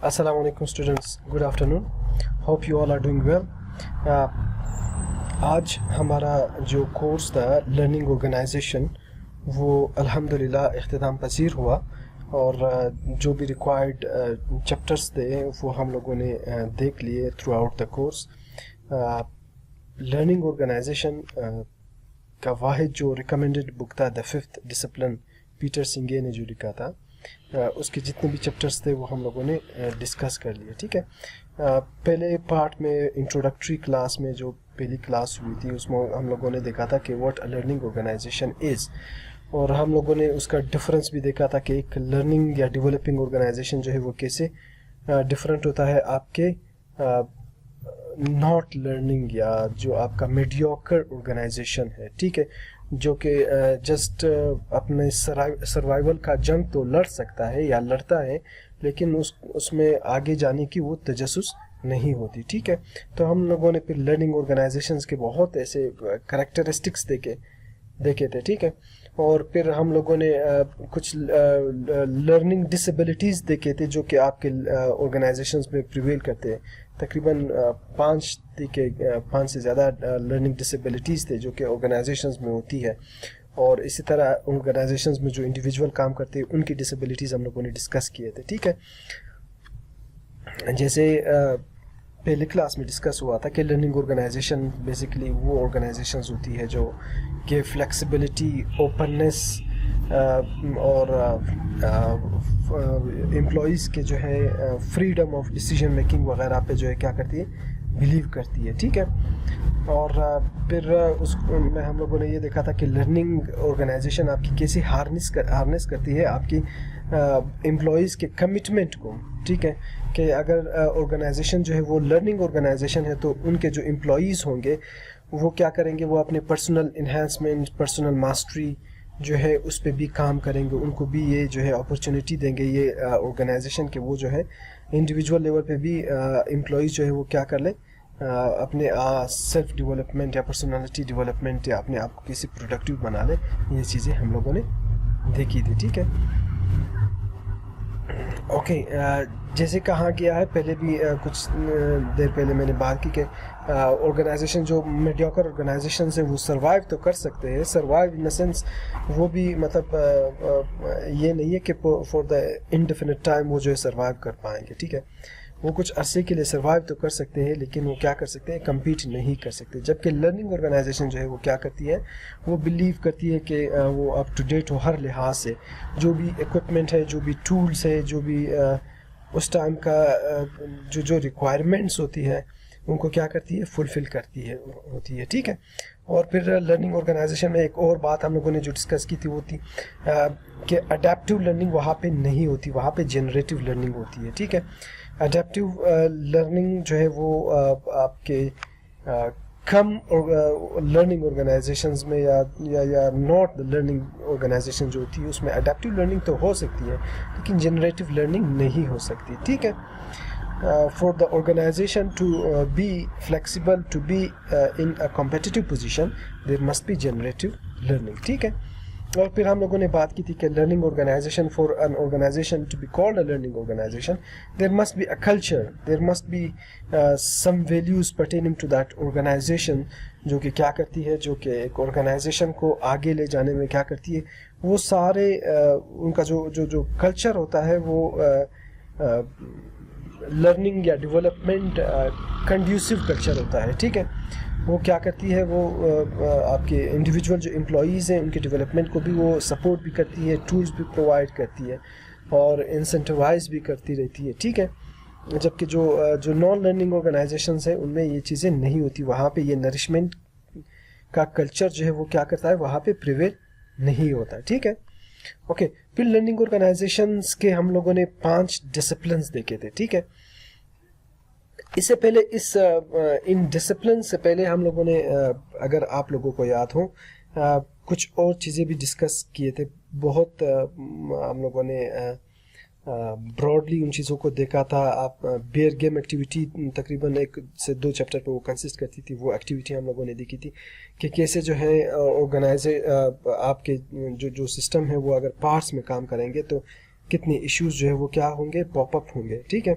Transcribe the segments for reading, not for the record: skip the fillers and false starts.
Assalamu alaikum students, good afternoon. Hope you all are doing well. आज हमारा जो course था लर्निंग ऑर्गेनाइजेशन वो अल्हम्दुलिल्लाह इख्तिताम पसीर हुआ और जो भी रिक्वायर्ड चैप्टर्स थे वो हम लोगों ने देख लिए throughout the course. Learning organization का वाहिद जो रिकमेंडेड बुक था the fifth discipline, Peter Senge ने जो लिखा था, उसके जितने भी चैप्टर्स थे वो हम लोगों ने डिस्कस कर लिए. ठीक है, पहले पार्ट में इंट्रोडक्टरी क्लास में जो पहली क्लास हुई थी उसमें हम लोगों ने देखा था कि what a learning organization is, और हम लोगों ने उसका डिफरेंस भी देखा था कि एक लर्निंग या डेवलपिंग ऑर्गेनाइजेशन जो है वो कैसे डिफरेंट होता है आपके नॉट लर्निंग या जो आपका मीडियोकर ऑर्गेनाइजेशन है. ठीक है, जो कि जस्ट अपने सर्वाइवल का जंग तो लड़ सकता है या लड़ता है, लेकिन उसमें आगे जाने की वो तजस्सुस नहीं होती. ठीक है, तो हम लोगों ने फिर लर्निंग ऑर्गेनाइजेशंस के बहुत ऐसे करैक्टरिस्टिक्स देखे थे. ठीक है, और फिर हम लोगों ने कुछ लर्निंग डिसेबिलिटीज़ देखे थे जो कि आपके ऑर्गेनाइजेशंस में प्रिवेल करते हैं. तकरीबन 5 से ज़्यादा लर्निंग डिसेबिलिटीज़ थे जो कि ऑर्गेनाइजेशंस में होती है, और इसी तरह ऑर्गेनाइजेशंस में जो इंडिविजुअल काम करते हैं उनकी डिसेबिलिटीज़ हम लोगों ने डिस्कस किए थे. ठीक है, जैसे पहले क्लास में डिस्कस हुआ था कि लर्निंग ऑर्गेनाइजेशन बेसिकली वो ऑर्गेनाइजेशंस होती है जो कि फ्लेक्सिबिलिटी, ओपननेस और एम्प्लॉइज़ के जो है फ्रीडम ऑफ डिसीजन मेकिंग वगैरह पे जो है क्या करती है, बिलीव करती है. ठीक है, और फिर उसमें हम लोगों ने ये देखा था कि लर्निंग ऑर्गेनाइजेशन आपकी कैसे हार्नेस करती है आपकी एम्प्लॉइज़ के कमिटमेंट को. ठीक है, कि अगर ऑर्गेनाइजेशन जो है वो लर्निंग ऑर्गेनाइजेशन है तो उनके जो एम्प्लॉइज़ होंगे वो क्या करेंगे, वो अपने पर्सनल इन्हांसमेंट, पर्सनल मास्टरी जो है उस पर भी काम करेंगे. उनको भी ये जो है अपॉर्चुनिटी देंगे ये ऑर्गेनाइजेशन के वो जो है इंडिविजुअल लेवल पे भी एम्प्लॉइज़ जो है वो क्या कर ले, अपने सेल्फ डेवलपमेंट या पर्सनालिटी डेवलपमेंट या अपने आप को किसी प्रोडक्टिव बना ले. ये चीज़ें हम लोगों ने देखी थी. ठीक है, ओके, जैसे कहा गया है पहले भी कुछ देर पहले मैंने बात की कि ऑर्गेनाइजेशन जो मीडियोकर ऑर्गेनाइजेशन है वो सर्वाइव तो कर सकते हैं. सर्वाइव इन द सेंस वो भी मतलब ये नहीं है कि फॉर द इनडेफिनिट टाइम वो जो है सर्वाइव कर पाएंगे. ठीक है, वो कुछ अरसे के लिए सर्वाइव तो कर सकते हैं लेकिन वो क्या कर सकते हैं, कम्पीट नहीं कर सकते. जबकि लर्निंग ऑर्गेनाइजेशन जो है वो क्या करती है, वो बिलीव करती है कि वो अप टू डेट हो हर लिहाज से. जो भी इक्विपमेंट है, जो भी टूल्स है, जो भी उस टाइम का जो रिक्वायरमेंट्स होती है उनको क्या करती है, फुलफ़िल करती है होती है. ठीक है, और फिर लर्निंग ऑर्गेनाइजेशन में एक और बात हम लोगों ने जो डिस्कस की थी वो थी कि अडेप्टिव लर्निंग वहाँ पे नहीं होती, वहाँ पे जनरेटिव लर्निंग होती है. ठीक है, अडेप्टिव लर्निंग जो है वो आपके कम लर्निंग ऑर्गेनाइजेशंस में या नॉट लर्निंग ऑर्गेनाइजेशन जो होती है उसमें अडेप्टिव लर्निंग तो हो सकती है लेकिन जनरेटिव लर्निंग नहीं हो सकती. ठीक है, for the organization to be flexible, to be in a competitive position, there must be generative learning. ठीक है, और फिर हम लोगों ने बात की थी कि learning organization, for an organization to be called a learning organization there must be a culture, there must be some values pertaining to that organization, जो कि क्या करती है, जो कि एक ऑर्गेनाइजेशन को आगे ले जाने में क्या करती है, वो सारे उनका जो कल्चर होता है वो लर्निंग या डेवलपमेंट कंड्यूसिव कल्चर होता है. ठीक है, वो क्या करती है, वो आपके इंडिविजुअल जो एम्प्लॉइज़ हैं उनके डेवलपमेंट को भी वो सपोर्ट भी करती है, टूल्स भी प्रोवाइड करती है और इंसेंटिवाइज भी करती रहती है. ठीक है, जबकि जो नॉन लर्निंग ऑर्गेनाइजेशंस हैं उनमें ये चीज़ें नहीं होती. वहाँ पे ये नरिशमेंट का कल्चर जो है वो क्या करता है, वहाँ पे प्रिवेल नहीं होता. ठीक है, ओके, फिर लर्निंग ऑर्गेनाइजेशंस के हम लोगों ने 5 डिसिप्लिन्स देखे थे. ठीक है, इससे पहले इन डिसिप्लिन से पहले हम लोगों ने अगर आप लोगों को याद हो कुछ और चीज़ें भी डिस्कस किए थे. बहुत हम लोगों ने ब्रॉडली उन चीज़ों को देखा था. आप बेयर गेम एक्टिविटी तकरीबन 1 से 2 चैप्टर पे वो कंसिस्ट करती थी. वो एक्टिविटी हम लोगों ने देखी थी कि कैसे जो है आपके जो सिस्टम है वो अगर पार्ट्स में काम करेंगे तो कितने इश्यूज जो है वो क्या होंगे, पॉप अप होंगे, ठीक है।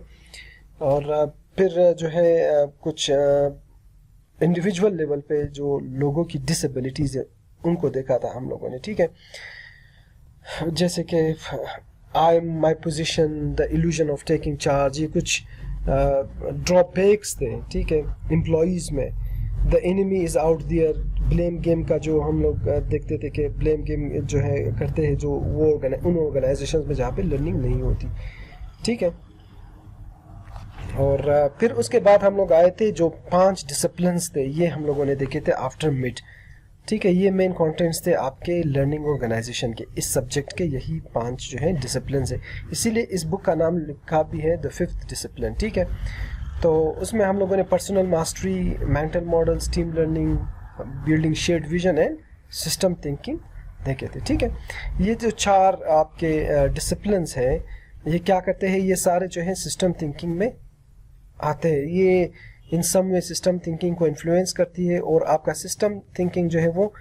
और फिर जो है कुछ इंडिविजुअल लेवल पे जो लोगों की डिसेबिलिटीज़ है उनको देखा था हम लोगों ने, ठीक है। जैसे कि I am my position, the illusion of taking charge, ये कुछ ड्रॉबैक्स थे, ठीक है, एम्प्लॉयज़ में। The enemy is out there, blame game का जो हम लोग देखते थे कि ब्लेम गेम जो है करते हैं जो वो उन ऑर्गेनाइजेशन में जहाँ पे लर्निंग नहीं होती, ठीक है। और फिर उसके बाद हम लोग आए थे जो 5 डिसिप्लिन्स थे, ये हम लोगों ने देखे थे आफ्टर मिड, ठीक है। ये मेन कंटेंट्स थे आपके लर्निंग ऑर्गेनाइजेशन के, इस सब्जेक्ट के यही 5 जो है डिसिप्लिन्स है, इसीलिए इस बुक का नाम लिखा भी है द 5th डिसिप्लिन, ठीक है। तो उसमें हम लोगों ने personal mastery, mental models, team learning, building shared vision and system thinking देखे थे, ठीक है। ये जो 4 आपके डिसिप्लिन्स हैं, ये क्या करते हैं, ये सारे जो है सिस्टम थिंकिंग में आते हैं। ये इन सम में सिस्टम थिंकिंग को इन्फ्लुएंस करती है और आपका सिस्टम थिंकिंग जो है वो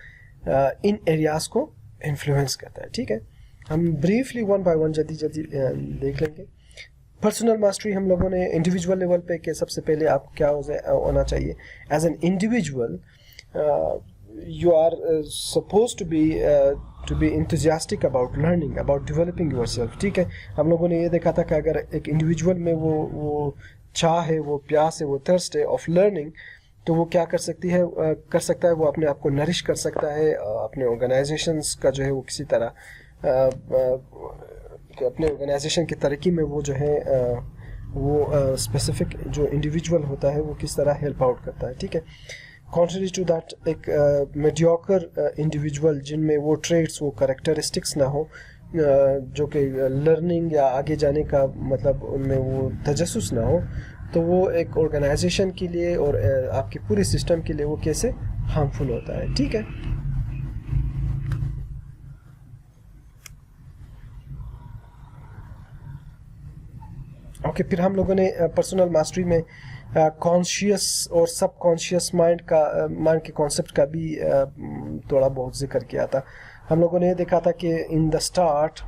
इन एरियाज़ को इन्फ्लुएंस करता है, ठीक है। हम ब्रीफली वन बाय वन जल्दी देख लेंगे। पर्सनल मास्टरी हम लोगों ने इंडिविजुअल लेवल पे कि सबसे पहले आप क्या होना चाहिए, as an individual you are suppose to be enthusiastic about learning, about developing yourself, ठीक है। हम लोगों ने ये देखा था कि अगर एक इंडिविजुअल में वो चाह है, वो प्यास है, वो थर्स्ट है ऑफ लर्निंग, तो वो क्या कर सकता है, वो अपने आप को नरिश कर सकता है, अपने ऑर्गेनाइजेशंस का जो है वो किसी तरह अपने ऑर्गेनाइजेशन की तरक्की में वो जो है वो स्पेसिफिक जो इंडिविजुअल होता है वो किस तरह हेल्प आउट करता है, ठीक है। कॉन्ट्ररी टू दैट एक मीडियोकर इंडिविजुअल जिनमें वो ट्रेड्स, वो कैरेक्टरिस्टिक्स ना हो, जो कि लर्निंग या आगे जाने का मतलब उनमें वो तजस्सुस ना हो, तो वो एक ऑर्गेनाइजेशन के लिए और आपके पूरे सिस्टम के लिए वो कैसे हार्मफुल होता है, ठीक है। ओके, फिर हम लोगों ने पर्सनल मास्टरी में कॉन्शियस और सब कॉन्शियस माइंड के कॉन्सेप्ट का भी थोड़ा बहुत जिक्र किया था। हम लोगों ने देखा था कि in the start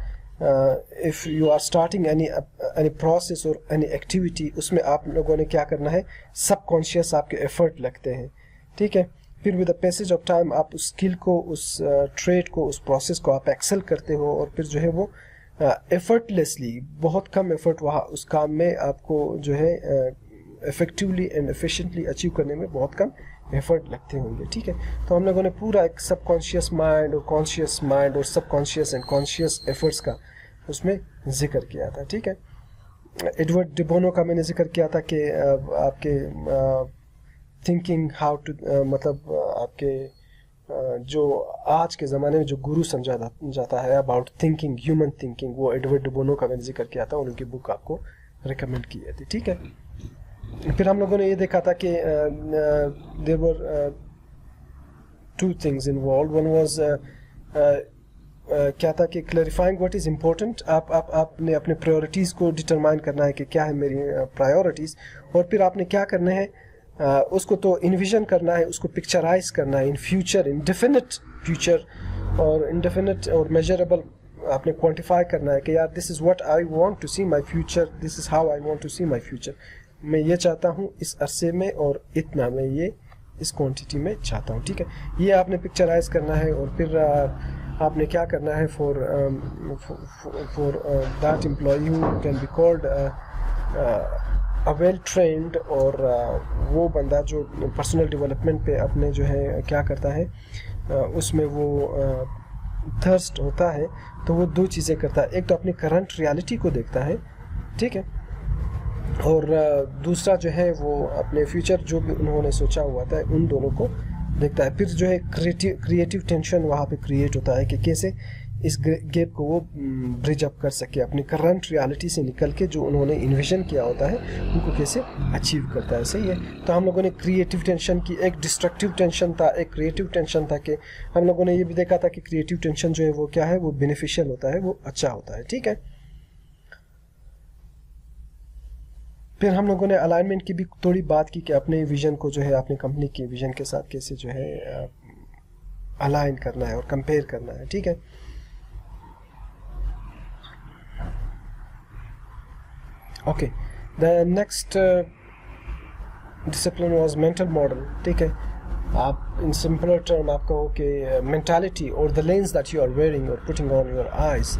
if you are starting any process और एनी एक्टिविटी, उसमें आप लोगों ने क्या करना है, सब कॉन्शियस आपके एफर्ट लगते हैं, ठीक है। फिर with the passage of time आप उस स्किल को, उस ट्रेड को, उस प्रोसेस को आप एक्सेल करते हो और फिर जो है वो एफर्टलेसली, बहुत कम एफर्ट वहाँ उस काम में आपको जो है इफेक्टिवली एंड एफिशिएंटली अचीव करने में बहुत कम एफर्ट लगते होंगे, ठीक है। तो हम लोगों ने पूरा एक सब कॉन्शियस माइंड और कॉन्शियस माइंड और सब कॉन्शियस एंड कॉन्शियस एफर्ट्स का उसमें जिक्र किया था, ठीक है। एडवर्ड डिबोनो का मैंने जिक्र किया था कि आपके थिंकिंग हाउ टू मतलब आपके जो आज के ज़माने में जो गुरु समझा जाता है अबाउट थिंकिंग, ह्यूमन थिंकिंग, वो एडवर्ड डिबोनो का मैंने जिक्र किया था और उनकी बुक आपको रिकमेंड की थी, ठीक है। फिर हम लोगों ने ये देखा था कि there were 2 things involve. One was क्या था कि क्लैरिफाइंग व्हाट इज़ इम्पोर्टेंट, आपने अपने प्रायोरिटीज़ को डिटरमाइन करना है कि क्या है मेरी प्रायोरिटीज़, और फिर आपने क्या करना है, उसको तो इन्विजन करना है, उसको पिक्चराइज करना है in future, in definite future और इनडेफिनेट और मेजरेबल आपने क्वांटिफाई करना है कि यार this is what I want to see my future, this is how I want to see my future, मैं ये चाहता हूँ इस अरसे में और इतना मैं ये इस क्वांटिटी में चाहता हूँ, ठीक है। ये आपने पिक्चराइज करना है और फिर आपने क्या करना है for that employee who can be called a well trained, और वो बंदा जो पर्सनल डेवलपमेंट पे अपने जो है क्या करता है, उसमें वो थर्स्ट होता है, तो वो 2 चीज़ें करता है। एक तो अपनी करंट रियलिटी को देखता है, ठीक है, और दूसरा जो है वो अपने फ्यूचर जो भी उन्होंने सोचा हुआ था उन दोनों को देखता है। फिर जो है क्रिएटिव टेंशन वहाँ पे क्रिएट होता है कि कैसे इस गैप को वो ब्रिज अप कर सके, अपनी करंट रियलिटी से निकल के जो उन्होंने इन्विजन किया होता है उनको कैसे अचीव करता है, सही है। तो हम लोगों ने क्रिएटिव टेंशन की, एक डिस्ट्रक्टिव टेंशन था, एक क्रिएटिव टेंशन था, कि हम लोगों ने ये भी देखा था कि क्रिएटिव टेंशन जो है वो क्या है, वो बेनिफिशियल होता है, वो अच्छा होता है, ठीक है। फिर हम लोगों ने अलाइनमेंट की भी थोड़ी बात की कि अपने विजन को जो है अपनी कंपनी के विजन के साथ कैसे जो है अलाइन करना है और कंपेयर करना है, ठीक है। Okay, the next discipline was mental model. ठीक है, आप in simpler term आप कहो कि mentality or the lens that you are wearing or putting on your eyes.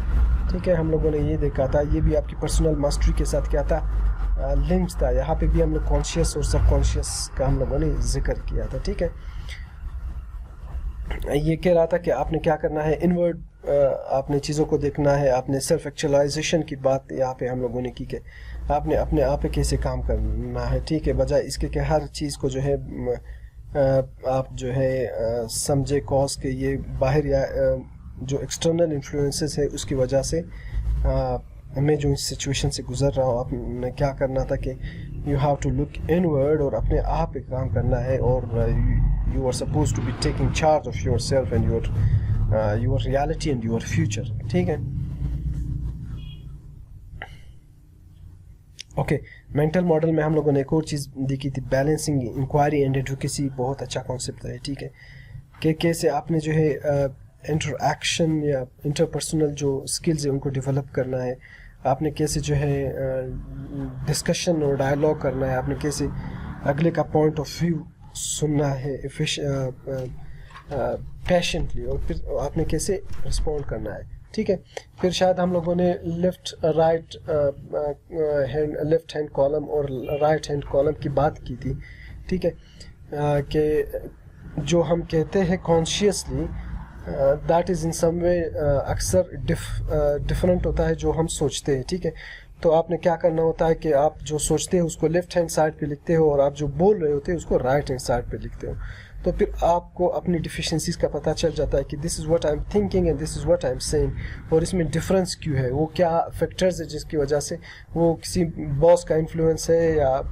ठीक है, हम लोगों ने ये देखा था, ये भी आपकी पर्सनल मास्टरी के साथ क्या था, लिंक्स था. यहाँ पे भी हम लोग कॉन्शियस और सब कॉन्शियस का हम लोगों ने जिक्र किया था. ठीक है, ये कह रहा था कि आपने क्या करना है, इनवर्ड आपने चीज़ों को देखना है, आपने सेल्फ एक्चुअलाइजेशन की बात यहाँ पे हम लोगों ने की कि आपने अपने आप पे कैसे काम करना है. ठीक है, बजाय इसके कि हर चीज़ को जो है आप जो है समझे कॉज के ये बाहर या जो एक्सटर्नल इन्फ्लुएंसेस है उसकी वजह से मैं जो इस सिचुएशन से गुजर रहा हूँ, आपने क्या करना था कि you have to look inward और अपने आप पे काम करना है, और you are suppose to be taking charge of yourself and your reality and your future. ठीक है, ओके. मेंटल मॉडल में हम लोगों ने एक और चीज़ देखी थी, बैलेंसिंग इंक्वायरी एंड एडवोकेसी. बहुत अच्छा कॉन्सेप्ट है. ठीक है, कि कैसे आपने जो है इंटरएक्शन या इंटरपर्सनल जो स्किल्स है उनको डेवलप करना है, आपने कैसे जो है डिस्कशन और डायलॉग करना है, आपने कैसे अगले का पॉइंट ऑफ व्यू सुनना है पेशेंटली, और फिर आपने कैसे रिस्पॉन्ड करना है. ठीक है, फिर शायद हम लोगों ने लेफ्ट हैंड कॉलम और राइट हैंड कॉलम की बात की थी. ठीक है, कि जो हम कहते हैं कॉन्शियसली दैट इज़ इन सम वे अक्सर डिफरेंट होता है जो हम सोचते हैं. ठीक है, तो आपने क्या करना होता है कि आप जो सोचते हो उसको लेफ्ट हैंड साइड पे लिखते हो, और आप जो बोल रहे होते हो उसको राइट हैंड साइड पे लिखते हो. तो फिर आपको अपनी डिफिशिएंसीज का पता चल जाता है कि this is what I am thinking and this is what I am saying, और इसमें डिफरेंस क्यों है, वो क्या फैक्टर्स है जिसकी वजह से, वो किसी बॉस का इन्फ्लुएंस है या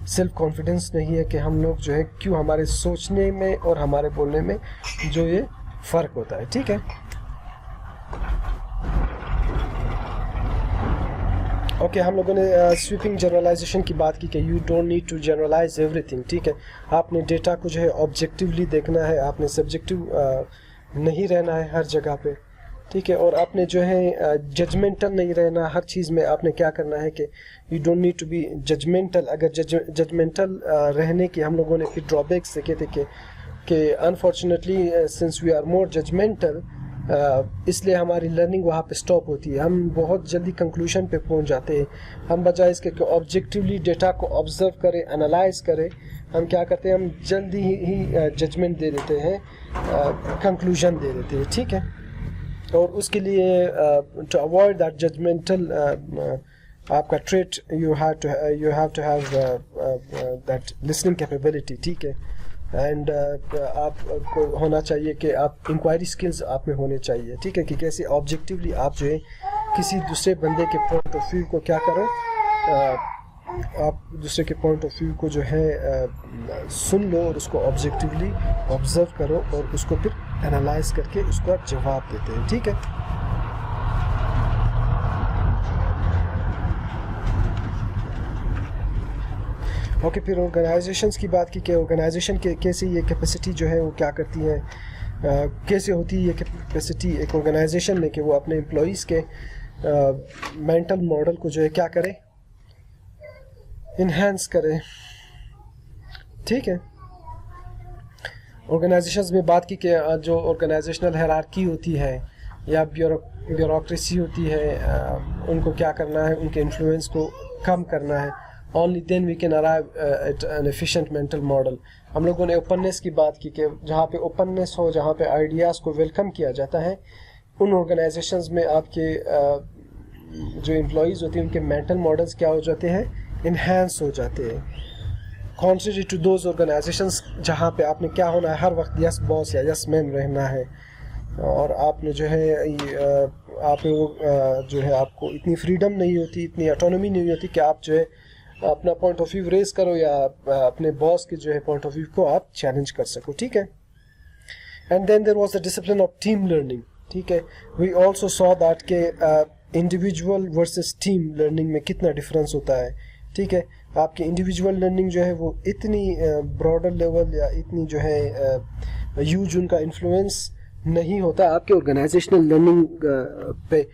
सेल्फ कॉन्फिडेंस नहीं है, कि हम लोग जो है क्यों हमारे सोचने में और हमारे बोलने में जो ये फ़र्क होता है. ठीक है, ओके. हम लोगों ने स्वीपिंग जनरलाइजेशन की बात की कि you don't need to generalize everything. ठीक है, आपने डेटा को जो है ऑब्जेक्टिवली देखना है, आपने सब्जेक्टिव नहीं रहना है हर जगह पे. ठीक है, और आपने जो है जजमेंटल नहीं रहना हर चीज़ में. आपने क्या करना है कि you don't need to be judgmental. अगर जजमेंटल रहने की हम लोगों ने फिर ड्रॉबैक्स देखे थे कि unfortunately since we are more judgmental, इसलिए हमारी लर्निंग वहाँ पे स्टॉप होती है. हम बहुत जल्दी कंक्लूजन पे पहुँच जाते हैं. हम बजाय इसके कि ऑब्जेक्टिवली डेटा को ऑब्जर्व करें, एनालाइज करें, हम क्या करते हैं, हम जल्दी ही जजमेंट दे देते हैं, कंक्लूजन दे देते हैं. ठीक है, और उसके लिए टू अवॉइड दैट जजमेंटल आपका trait you have to have that listening capability. ठीक है, एंड आपको होना चाहिए कि आप इंक्वायरी स्किल्स आप में होने चाहिए. ठीक है, कि कैसे ऑब्जेक्टिवली आप जो है किसी दूसरे बंदे के पॉइंट ऑफ व्यू को क्या करो, आप दूसरे के पॉइंट ऑफ व्यू को जो है सुन लो और उसको ऑब्जेक्टिवली ऑब्जर्व करो, और उसको फिर एनालाइज करके उसको आप जवाब देते हैं. ठीक है, ओके. फिर ऑर्गेनाइजेशंस की बात की कि ऑर्गेनाइजेशन के कैसे ये कैपेसिटी जो है वो क्या करती है, कैसे होती है ये कैपेसिटी एक ऑर्गेनाइजेशन में कि वो अपने एम्प्लॉइज़ के मेंटल मॉडल को जो है क्या करे, इन्हेंस करे. ठीक है, ऑर्गेनाइजेशंस में बात की कि जो ऑर्गेनाइजेशनल हायरार्की होती है या ब्यूरोक्रेसी होती है, उनको क्या करना है, उनके इन्फ्लुएंस को कम करना है. Only then we can arrive at an efficient mental model. हम लोगों ने ओपननेस की बात की कि जहाँ पे ओपननेस हो, जहाँ पे आइडियाज़ को वेलकम किया जाता है, उन ऑर्गेनाइजेशंस में आपके जो एम्प्लॉइज़ होते हैं उनके मेंटल मॉडल्स क्या हो जाते हैं, इन्हेंस हो जाते हैं. कॉन्ट्ररी टू दोज ऑर्गेनाइजेशंस जहाँ पे आपने क्या होना है, हर वक्त यस बॉस या यस मैन रहना है, और आपने जो है आप जो है आपको इतनी फ्रीडम नहीं होती, इतनी ऑटोनॉमी नहीं होती कि आप जो है अपना पॉइंट ऑफ व्यू रेज करो या अपने बॉस के जो है पॉइंट ऑफ व्यू को आप चैलेंज कर सको. ठीक है, and then there was the discipline of team learning. ठीक है, वी आल्सो सॉ दैट के इंडिविजुअल वर्सेस टीम लर्निंग में कितना डिफरेंस होता है. ठीक है, आपकी इंडिविजुअल लर्निंग जो है वो इतनी ब्रॉडर लेवल या इतनी जो है ह्यूज उनका इन्फ्लुएंस नहीं होता आपके ऑर्गेनाइजेशनल लर्निंग पे.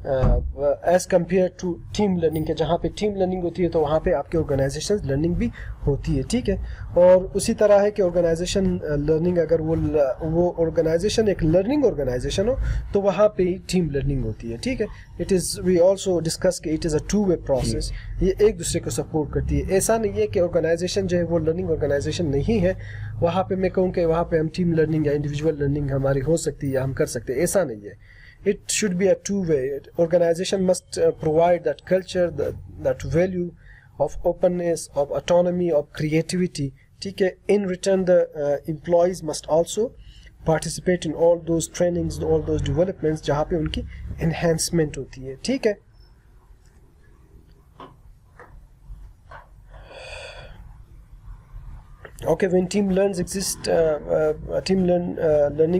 As compare to team learning के, जहाँ पे टीम लर्निंग होती है तो वहाँ पे आपके ऑर्गेनाइजेशन लर्निंग भी होती है, ठीक है। और उसी तरह है कि ऑर्गेनाइजेशन लर्निंग, अगर वो ऑर्गेनाइजेशन एक लर्निंग ऑर्गेनाइजेशन हो तो वहाँ पे ही टीम लर्निंग होती है, ठीक है। It is we also discuss कि it is a two way process, ये एक दूसरे को सपोर्ट करती है। ऐसा नहीं है कि ऑर्गेनाइजेशन जो है वो लर्निंग ऑर्गेनाइजेशन नहीं है, वहाँ पे मैं कहूँ कि वहाँ पे हम टीम लर्निंग या इंडिविजुअल लर्निंग हमारी हो सकती है या हम कर सकते हैं, ऐसा नहीं है। It should be a two-way. Organization must provide that culture, that value of openness, of autonomy, of creativity. ठीक है. In return, the employees must also participate in all those trainings, all those developments जहाँ पे उनकी enhancement होती है. ठीक है. Okay, when team learning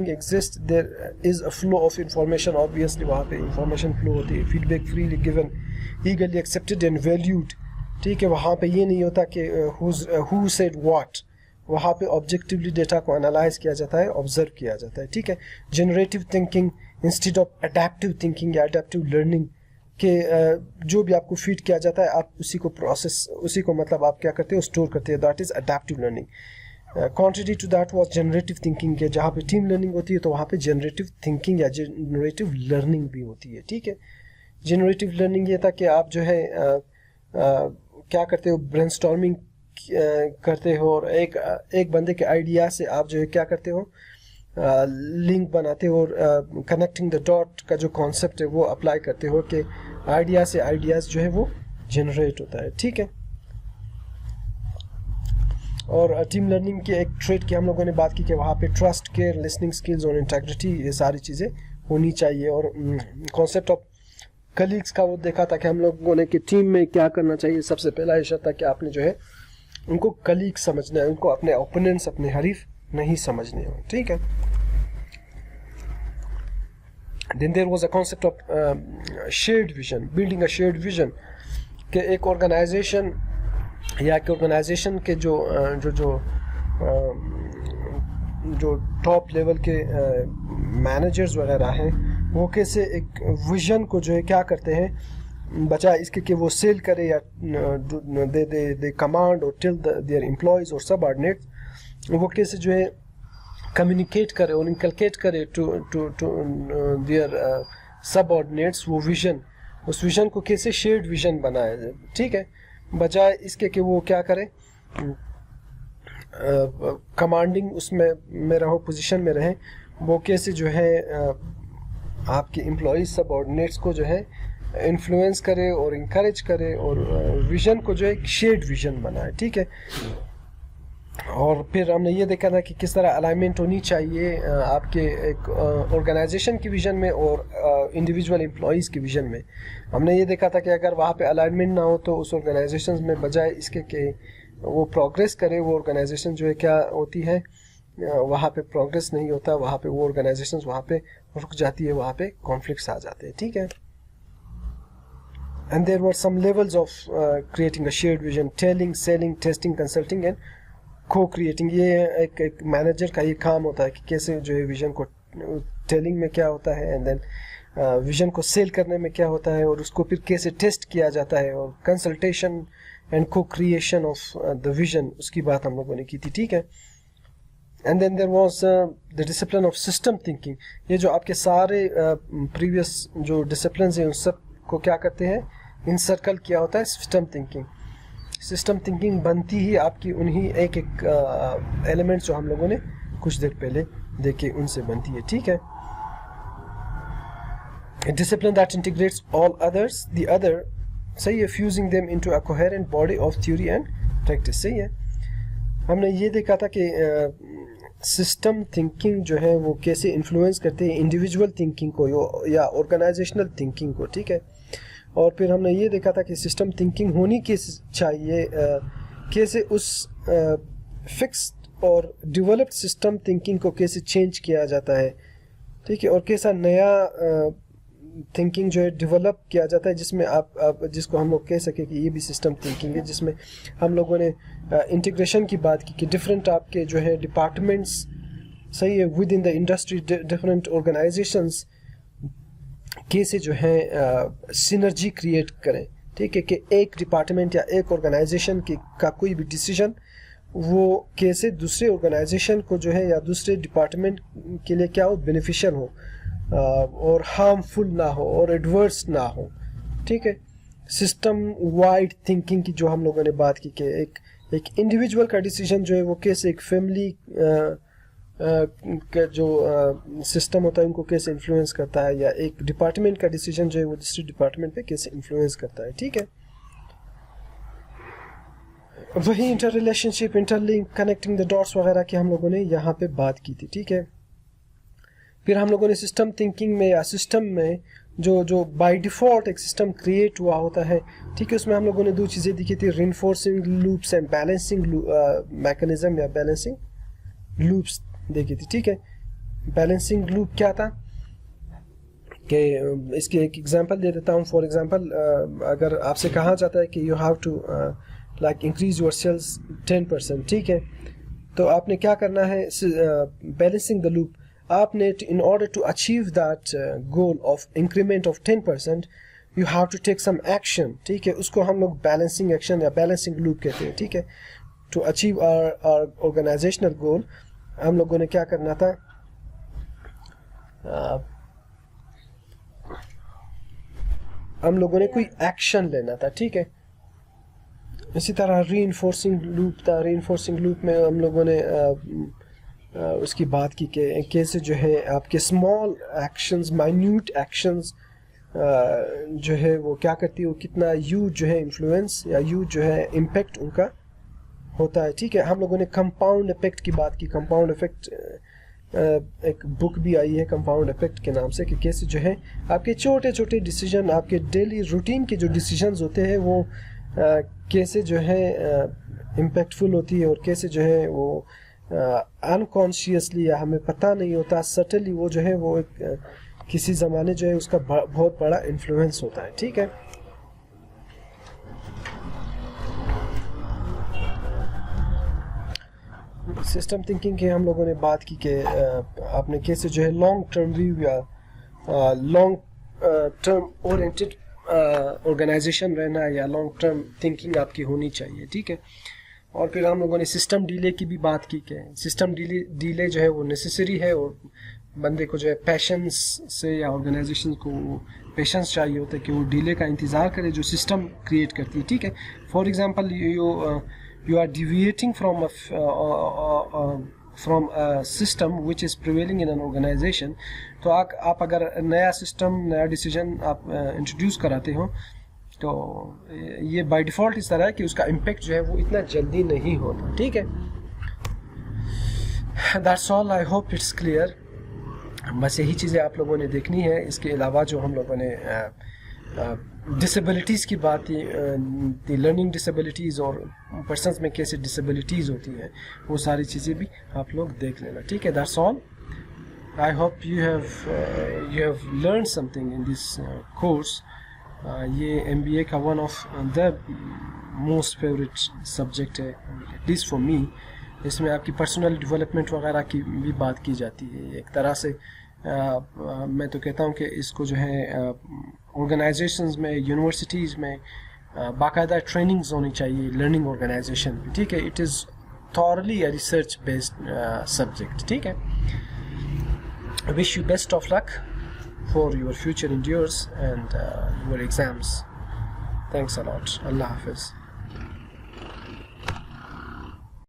exists, there is a flow of information. Obviously, वहाँ पे information flow होती है. Feedback freely given, eagerly accepted and valued. ठीक है, वहाँ पे ये नहीं होता कि who said what. वहाँ पे objectively data को analyze किया जाता है, observe किया जाता है. ठीक है. Generative thinking instead of adaptive thinking या adaptive learning कि जो भी आपको फीड किया जाता है आप उसी को प्रोसेस, उसी को मतलब आप क्या करते हो, स्टोर करते हैं. That is adaptive learning. Contrary to that was generative thinking के, जहाँ पे टीम लर्निंग होती है तो वहाँ पे जनरेटिव थिंकिंग या जनरेटिव लर्निंग भी होती है. ठीक है. जनरेटिव लर्निंग ये था कि आप जो है क्या करते हो, ब्रेनस्टॉर्मिंग करते हो और एक बंदे के आइडिया से आप जो है क्या करते हो, लिंक बनाते हो और कनेक्टिंग द डॉट का जो कॉन्सेप्ट है वो अप्लाई करते हो कि आइडिया से आइडियाज़ जो है वो जनरेट होता है. ठीक है. और टीम लर्निंग के एक ट्रेड की हम लोगों ने बात की कि वहाँ पे ट्रस्ट, केयर, लिसनिंग स्किल्स और इंटेग्रिटी, ये सारी चीज़ें होनी चाहिए. और कॉन्सेप्ट ऑफ कलीग्स का वो देखा था कि हम लोगों ने कि टीम में क्या करना चाहिए. सबसे पहला इशा था कि आपने जो है उनको कलीग समझना है, उनको अपने ओपोनेंट्स, अपने हरीफ नहीं समझने हो. ठीक है. Then there was a concept of shared vision, building a shared vision कि एक ऑर्गेनाइजेशन या कि ऑर्गेनाइजेशन के जो टॉप लेवल के मैनेजर्स वगैरह हैं वो कैसे एक विजन को जो है क्या करते हैं, बजाय इसके कि वो सेल करे या दे कमांड और टेल देयर एम्प्लॉयज़ और सबऑर्डिनेट्स, वो कैसे जो है कम्युनिकेट करे और इनकलकेट करे टू देयर सबऑर्डिनेट्स वो विजन, उस विजन को कैसे शेयर्ड विजन बनाया जाए. ठीक है. बजाय इसके कि वो क्या करे, कमांडिंग उसमें में रहो, पोजीशन में रहे, वो कैसे जो है आपके एम्प्लॉयज़ सबऑर्डिनेट्स को जो है इन्फ्लुएंस करे और इंकरेज करे और विजन को जो है एक शेयर्ड विजन बनाए. ठीक है. और फिर हमने ये देखा था कि किस तरह अलाइनमेंट होनी चाहिए आपके एक ऑर्गेनाइजेशन की विजन में और इंडिविजुअल एम्प्लॉयज़ की विजन में. हमने ये देखा था कि अगर वहाँ पे अलाइनमेंट ना हो तो उस ऑर्गेनाइजेशन में बजाय इसके कि वो प्रोग्रेस करे, वो ऑर्गेनाइजेशन जो है क्या होती है, वहाँ पे प्रोग्रेस नहीं होता, वहाँ पे वो ऑर्गेनाइजेशन वहाँ पे रुक जाती है, वहाँ पे कॉन्फ्लिक्ट्स आ जाते हैं. ठीक है. And there were some levels of creating a shared vision, telling, selling, testing, consulting and cocreating. ये एक मैनेजर का ये काम होता है कि कैसे जो है विजन को, टेलिंग में क्या होता है एंड देन विजन को सेल करने में क्या होता है और उसको फिर कैसे टेस्ट किया जाता है, और consultation and cocreation of the vision, उसकी बात हम लोगों ने की थी. ठीक है. And then there was the discipline of system thinking. ये जो आपके सारे प्रीवियस जो डिसिप्लिन हैं उन सब को क्या करते हैं, इंसर्कल किया होता है सिस्टम थिंकिंग. सिस्टम थिंकिंग बनती ही आपकी उन्हीं एक एलिमेंट्स जो हम लोगों ने कुछ देर पहले देखे उनसे बनती है. ठीक है. Discipline that integrates all others the other, सही है, fusing them into a coherent body of theory and practice. सही है. हमने ये देखा था कि सिस्टम थिंकिंग जो है वो कैसे इन्फ्लुएंस करते हैं इंडिविजुअल थिंकिंग को या ऑर्गेनाइजेशनल थिंकिंग को. ठीक है. और फिर हमने ये देखा था कि सिस्टम थिंकिंग होनी कैसे चाहिए, कैसे उस फिक्स्ड और डेवलप्ड सिस्टम थिंकिंग को कैसे चेंज किया जाता है. ठीक है. और कैसा नया थिंकिंग जो है डेवलप किया जाता है जिसमें आप जिसको हम लोग कह सके कि ये भी सिस्टम थिंकिंग है, जिसमें हम लोगों ने इंटीग्रेशन की बात की कि डिफरेंट आपके जो है डिपार्टमेंट्स, सही है, with in the industry, different organisations कैसे जो है सिनर्जी क्रिएट करें, ठीक है, कि एक डिपार्टमेंट या एक ऑर्गेनाइजेशन का कोई भी डिसीजन वो कैसे दूसरे ऑर्गेनाइजेशन को जो है या दूसरे डिपार्टमेंट के लिए क्या हो, बेनिफिशियल हो और हार्मफुल ना हो और एडवर्स ना हो, ठीक है। सिस्टम वाइड थिंकिंग की जो हम लोगों ने बात की कि एक इंडिविजुअल का डिसीजन जो है वो कैसे एक फैमिली का जो सिस्टम होता है उनको कैसे इन्फ्लुएंस करता है, या एक डिपार्टमेंट का डिसीजन जो है वो दूसरे डिपार्टमेंट पे कैसे इन्फ्लुएंस करता है, ठीक है। वही inter relationship, interlink, connecting the dots वगैरह की हम लोगों ने यहाँ पे बात की थी, ठीक है। फिर हम लोगों ने सिस्टम थिंकिंग में या सिस्टम में जो बाय डिफ़ॉल्ट एक सिस्टम क्रिएट हुआ होता है, ठीक है, उसमें हम लोगों ने दो चीज़ें दिखी थी, reinforcing loops and balancing mechanism या बैलेंसिंग लूप्स देखी थी, ठीक है। बैलेंसिंग लूप क्या था कि इसकी एक एग्जांपल दे देता हूँ। फॉर एग्जांपल अगर आपसे कहा जाता है कि you have to like increase your sales 10%, ठीक है, तो आपने क्या करना है, बैलेंसिंग द लूप, आपने in order to achieve that goal of increment of 10% you have to take some action, ठीक है, उसको हम लोग बैलेंसिंग एक्शन या बैलेंसिंग लूप कहते हैं, ठीक है। To achieve our organizational goal हम लोगों ने क्या करना था, हम लोगों ने कोई एक्शन लेना था, ठीक है। इसी तरह रीइंफोर्सिंग लूप था, रीइंफोर्सिंग लूप में हम लोगों ने उसकी बात की कि कैसे जो है आपके स्मॉल एक्शंस, माइन्यूट एक्शंस जो है वो क्या करती है, वो कितना यूज जो है इन्फ्लुएंस या यूज जो है इम्पैक्ट उनका होता है, ठीक है। हम लोगों ने कंपाउंड इफेक्ट की बात की। कंपाउंड इफेक्ट एक बुक भी आई है कंपाउंड इफेक्ट के नाम से, कि कैसे जो है आपके छोटे छोटे डिसीजन, आपके डेली रूटीन के जो डिसीजंस होते हैं वो कैसे जो है इम्पैक्टफुल होती है और कैसे जो है वो अनकॉन्शियसली या हमें पता नहीं होता, सटली वो जो है वो एक किसी ज़माने जो है उसका बहुत बड़ा इन्फ्लुएंस होता है, ठीक है। सिस्टम थिंकिंग की हम लोगों ने बात की कि आपने कैसे जो है लॉन्ग टर्म व्यू या लॉन्ग टर्म ओरिएंटेड ऑर्गेनाइजेशन रहना या लॉन्ग टर्म थिंकिंग आपकी होनी चाहिए, ठीक है। और फिर हम लोगों ने सिस्टम डिले की भी बात की कि सिस्टम डिले जो है वो नेसेसरी है और बंदे को जो है पेशेंस से या ऑर्गेनाइजेशन को पेशेंस चाहिए होता है कि वो डिले का इंतज़ार करे जो सिस्टम क्रिएट करती है, ठीक है। For example you are deviating from a system which is prevailing in an organization, तो आप अगर नया सिस्टम, नया डिसीजन आप इंट्रोड्यूस कराते हो तो ये बाय डिफ़ॉल्ट इस तरह है कि उसका इम्पैक्ट जो है वो इतना जल्दी नहीं होता, ठीक है। That's all, I hope it's clear. बस यही चीज़ें आप लोगों ने देखनी है। इसके अलावा जो हम लोगों ने डिसेबिलिटीज़ की बात थी, लर्निंग डिसेबिलिटीज़ और पर्सनस में कैसे डिसेबिलिटीज़ होती हैं, वो सारी चीज़ें भी आप लोग देख लेना, ठीक है। That's all. I hope you have learn something in this course. ये MBA का one of the most favourite subject है, एटलीस्ट फॉर मी। इसमें आपकी पर्सनल डेवलपमेंट वगैरह की भी बात की जाती है। एक तरह से मैं तो कहता हूँ कि इसको जो है ऑर्गेनाइजेशंस में, यूनिवर्सिटीज़ में बाकायदा ट्रेनिंग्स होनी चाहिए लर्निंग ऑर्गेनाइजेशन में, ठीक है। It is thoroughly a research based subject, ठीक है। Wish you best of luck for your future endeavors and your exams. Thanks a lot. Allah Hafiz.